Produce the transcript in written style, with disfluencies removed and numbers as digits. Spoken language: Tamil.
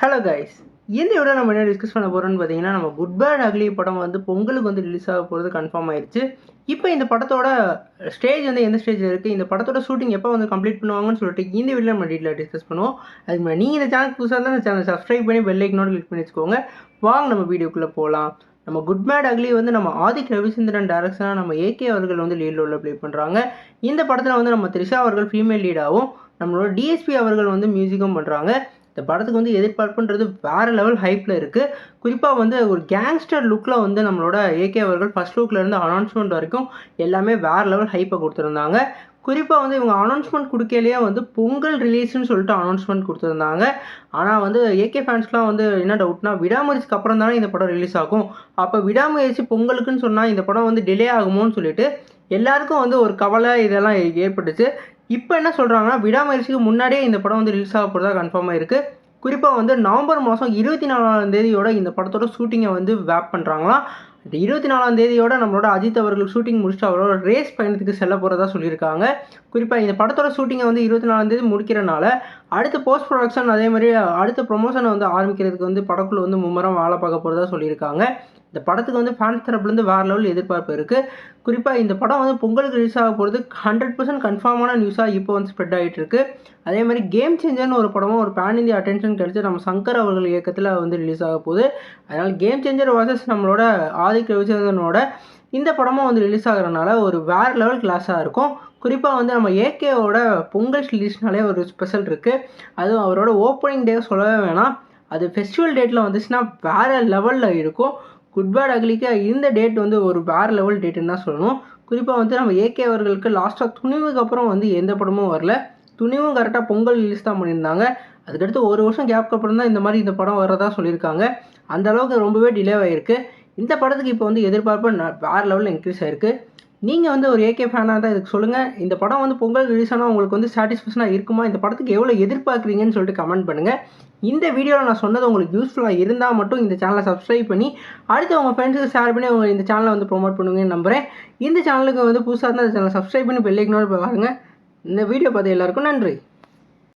ஹலோ கைஸ், இந்த வீடியோ நம்ம என்ன டிஸ்கஸ் பண்ண போகிறோம்னு பார்த்தீங்கன்னா, நம்ம குட் பேட் அக்லி படம் வந்து பொங்கலுக்கு வந்து ரிலீஸ் ஆக போகிறது கன்ஃபார்ம் ஆயிடுச்சு. இப்போ இந்த படத்தோட ஸ்டேஜ் வந்து எந்த ஸ்டேஜில் இருக்குது, இந்த படத்தோட ஷூட்டிங் எப்போ வந்து கம்ப்ளீட் பண்ணுவாங்கன்னு சொல்லிட்டு இந்த வீடியோ நம்ம டீட்டெயிலாக டிஸ்கஸ் பண்ணுவோம். அதுக்கு முன்னாடி நீங்கள் இந்த சேனல் புதுசாக இருந்தால் இந்த சேனல் சப்ஸ்கிரைப் பண்ணி பெல் ஐக்கனோட கிளிக் பண்ணி வச்சுக்கோங்க. வாங்க நம்ம வீடியோக்குள்ளே போகலாம். நம்ம குட் பேட் அக்லி வந்து நம்ம ஆதிக் ரவிச்சந்திரன் டைரக்ஷனாக நம்ம ஏகே அவர்கள் வந்து லீட் ரோலில் ப்ளே பண்ணுறாங்க. இந்த படத்தில் வந்து நம்ம த்ரிஷா அவர்கள் ஃபீமேல் லீடாகவும் நம்மளோட டிஎஸ்பி அவர்கள் வந்து மியூசிக்கும் பண்ணுறாங்க. இந்த படத்துக்கு வந்து எதிர்பார்ப்புன்றது வேறு லெவல் ஹைப்பில் இருக்குது. குறிப்பாக வந்து ஒரு கேங்ஸ்டர் லுக்கில் வந்து நம்மளோட ஏகே அவர்கள் ஃபஸ்ட் லுக்லேருந்து அனௌன்ஸ்மெண்ட் வரைக்கும் எல்லாமே வேறு லெவல் ஹைப்பை கொடுத்துருந்தாங்க. குறிப்பாக வந்து இவங்க அனௌன்ஸ்மெண்ட் கொடுக்கலையே வந்து பொங்கல் ரிலீஸ்னு சொல்லிட்டு அனௌன்ஸ்மெண்ட் கொடுத்துருந்தாங்க. ஆனால் வந்து ஏகே ஃபேன்ஸ்லாம் வந்து என்ன டவுட்னா, விடாமுயற்சிக்கு அப்புறம் தானே இந்த படம் ரிலீஸ் ஆகும், அப்போ விடாமுயற்சி பொங்கலுக்குன்னு சொன்னால் இந்த படம் வந்து டிலே ஆகுமோன்னு சொல்லிட்டு எல்லாருக்கும் வந்து ஒரு கவலை இதெல்லாம் ஏற்பட்டுச்சு. இப்போ என்ன சொல்கிறாங்கன்னா, விடாமுயற்சிக்கு முன்னாடியே இந்த படம் வந்து ரிலீஸ் ஆக போகிறதா கன்ஃபார்மாக இருக்குது. குறிப்பாக வந்து நவம்பர் மாதம் 24ஆம் தேதியோட இந்த படத்தோட ஷூட்டிங்கை வந்து வேப் பண்ணுறாங்களாம். இந்த 24ஆம் தேதியோட நம்மளோட அஜித் அவர்கள் ஷூட்டிங் முடிச்சுட்டு அவரோட ரேஸ் பயணத்துக்கு செல்ல போகிறதா சொல்லியிருக்காங்க. குறிப்பாக இந்த படத்தோட ஷூட்டிங்கை வந்து 24ஆம் தேதி முடிக்கிறனால அடுத்த போஸ்ட் ப்ரொடக்ஷன் அதே மாதிரி அடுத்த ப்ரொமோஷனை வந்து ஆரம்பிக்கிறதுக்கு வந்து படக்குழு வந்து மும்முரம் வேலை பார்க்க போகிறதா சொல்லியிருக்காங்க. இந்த படத்துக்கு வந்து ஃபேன்ஸ் தரப்புலேருந்து வேறு லெவல் எதிர்பார்ப்பு இருக்குது. குறிப்பாக இந்த படம் வந்து பொங்கலுக்கு ரிலீஸ் ஆக போகிறது 100% கன்ஃபார்மான நியூஸாக இப்போ வந்து ஸ்ப்ரெட் ஆகிட்டு இருக்கு. அதே மாதிரி கேம் சேஞ்சர்னு ஒரு படமும் ஒரு பேன் இந்தியா அட்டென்ஷன் கிடச்சி நம்ம சங்கர் அவர்கள் இயக்கத்தில் வந்து ரிலீஸ் ஆக போகுது. அதனால் கேம் சேஞ்சர் வாசஸ் நம்மளோட ஆதிக் ரவிச்சந்திரனோட இந்த படமும் வந்து ரிலீஸ் ஆகிறதுனால ஒரு வேறு லெவல் கிளாஸாக இருக்கும். குறிப்பாக வந்து நம்ம ஏகேவோட பொங்கல் ரிலீஸ்னாலே ஒரு ஸ்பெஷல் இருக்குது. அதுவும் அவரோட ஓப்பனிங் டே சொல்லவே வேணாம். அது ஃபெஸ்டிவல் டேட்டில் வந்துச்சுன்னா வேறு லெவலில் இருக்கும். குட் பேட் அக்லிக்கு இந்த டேட் வந்து ஒரு வேறு லெவல் டேட்டுன்னு தான் சொல்லணும். குறிப்பாக வந்து நம்ம ஏகே அவர்களுக்கு லாஸ்ட்டாக துணிவுக்கு அப்புறம் வந்து எந்த படமும் வரல. துணிவும் கரெக்டாக பொங்கல் ரிலீஸ் தான் பண்ணியிருந்தாங்க. அதுக்கடுத்து ஒரு வருஷம் கேப்க்கு அப்புறம் தான் இந்த படம் வரதா சொல்லியிருக்காங்க. அந்த அளவுக்கு ரொம்பவே டிலே ஆகிருக்கு. இந்த படத்துக்கு இப்போ வந்து எதிர்பார்ப்பு வேறு லெவலில் இன்க்ரீஸ் ஆகிருக்கு. நீங்கள் வந்து ஒரு ஏகே ஃபேனாக தான் இதுக்கு சொல்லுங்கள். இந்த படம் வந்து பொங்கல் ரிலீஸ் ஆனால் உங்களுக்கு வந்து சாட்டிஸ்ஃபேக்ஷனாக இருக்குமா, இந்த படத்துக்கு எவ்வளோ எதிர்பார்க்குறீங்கன்னு சொல்லிட்டு கமெண்ட் பண்ணுங்கள். இந்த வீடியோவில் நான் சொன்னது உங்களுக்கு யூஸ்ஃபுல்லாக இருந்தால் மட்டும் இந்த சேனலை சப்ஸ்கிரைப் பண்ணி அடுத்து உங்கள் ஃப்ரெண்ட்ஸுக்கு ஷேர் பண்ணி உங்கள் இந்த சேனலை வந்து ப்ரொமோட் பண்ணுங்கன்னு நம்புகிறேன். இந்த சேனலுக்கு வந்து புதுசாக இருந்தால் இந்த சேனலை சப்ஸ்கிரைப் பண்ணி பெல் ஐக்கனோட பாருங்கள். இந்த வீடியோ பார்த்து எல்லாருக்கும் நன்றி.